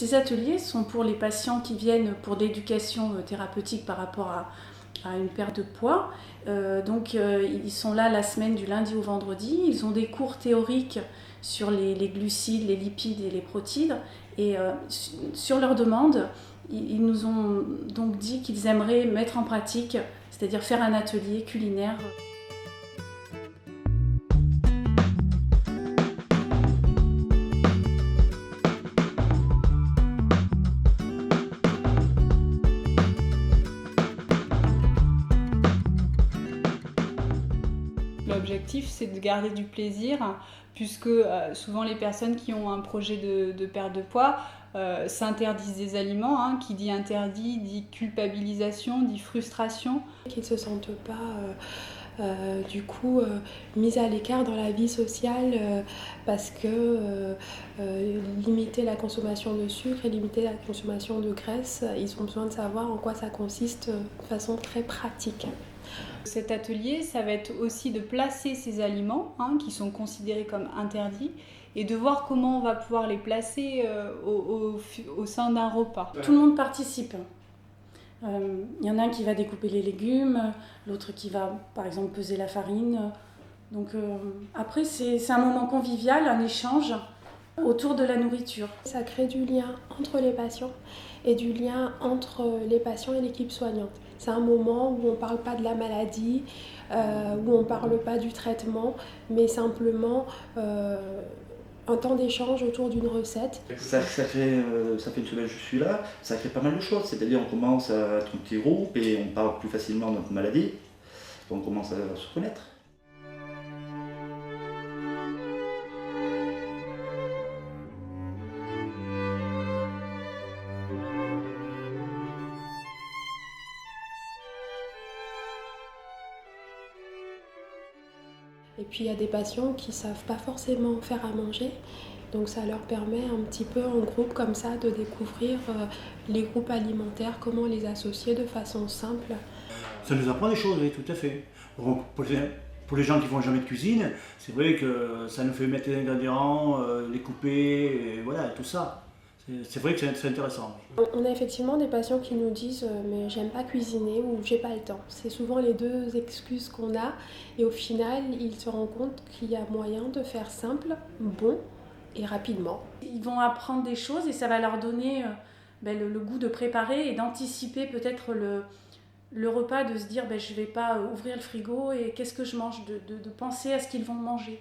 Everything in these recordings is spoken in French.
Ces ateliers sont pour les patients qui viennent pour de l'éducation thérapeutique par rapport à une perte de poids. Ils sont là la semaine du lundi au vendredi. Ils ont des cours théoriques sur les glucides, les lipides et les protides. Et sur leur demande, ils nous ont donc dit qu'ils aimeraient mettre en pratique, c'est-à-dire faire un atelier culinaire. L'objectif, c'est de garder du plaisir, puisque souvent les personnes qui ont un projet de perte de poids s'interdisent des aliments. Qui dit interdit, dit culpabilisation, dit frustration. Qu'ils ne se sentent pas mis à l'écart dans la vie sociale parce que limiter la consommation de sucre et limiter la consommation de graisse, ils ont besoin de savoir en quoi ça consiste de façon très pratique. Cet atelier, ça va être aussi de placer ces aliments qui sont considérés comme interdits et de voir comment on va pouvoir les placer au sein d'un repas. Tout le monde participe. Il y en a un qui va découper les légumes, l'autre qui va par exemple peser la farine. Après c'est un moment convivial, un échange autour de la nourriture. Ça crée du lien entre les patients et du lien entre les patients et l'équipe soignante. C'est un moment où on ne parle pas de la maladie, où on ne parle pas du traitement, mais simplement un temps d'échange autour d'une recette. Ça fait une semaine que je suis là, ça crée pas mal de choses. C'est-à-dire on commence à être un petit groupe et on parle plus facilement de notre maladie. On commence à se connaître. Et puis il y a des patients qui ne savent pas forcément faire à manger, donc ça leur permet un petit peu en groupe comme ça de découvrir les groupes alimentaires, comment les associer de façon simple. Ça nous apprend des choses, oui, tout à fait. Bon, pour les gens qui ne font jamais de cuisine, c'est vrai que ça nous fait mettre les ingrédients, les couper, et voilà, tout ça. C'est vrai que c'est intéressant. On a effectivement des patients qui nous disent mais j'aime pas cuisiner ou j'ai pas le temps. C'est souvent les deux excuses qu'on a et au final ils se rendent compte qu'il y a moyen de faire simple, bon et rapidement. Ils vont apprendre des choses et ça va leur donner le goût de préparer et d'anticiper peut-être le repas, de se dire je vais pas ouvrir le frigo et qu'est-ce que je mange, de penser à ce qu'ils vont manger.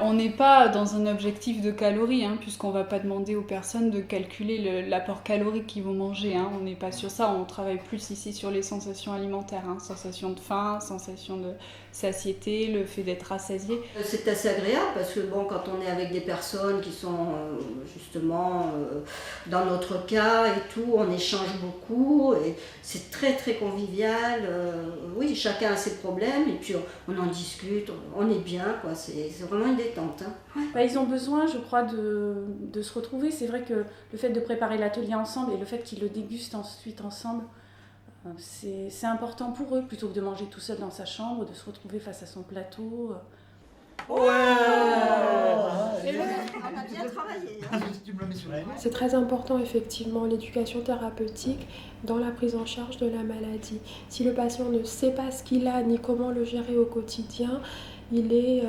On n'est pas dans un objectif de calories, puisqu'on ne va pas demander aux personnes de calculer l'apport calorique qu'ils vont manger. On n'est pas sur ça, on travaille plus ici sur les sensations alimentaires, sensation de faim, sensation de satiété, le fait d'être rassasié. C'est assez agréable parce que quand on est avec des personnes qui sont justement dans notre cas et tout, on échange beaucoup et c'est très très convivial. Oui, chacun a ses problèmes et puis on en discute, on est bien, quoi. C'est vraiment une détente. Ouais. Ils ont besoin, je crois, de se retrouver. C'est vrai que le fait de préparer l'atelier ensemble et le fait qu'ils le dégustent ensuite ensemble, c'est important pour eux, plutôt que de manger tout seul dans sa chambre, de se retrouver face à son plateau. Ouais. On a bien travaillé. C'est très important effectivement l'éducation thérapeutique dans la prise en charge de la maladie. Si le patient ne sait pas ce qu'il a ni comment le gérer au quotidien, il est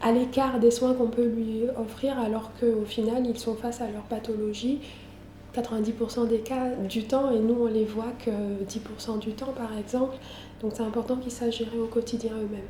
à l'écart des soins qu'on peut lui offrir alors qu'au final ils sont face à leur pathologie 90% des cas du temps et nous on les voit que 10% du temps par exemple. Donc c'est important qu'ils sachent gérer au quotidien eux-mêmes.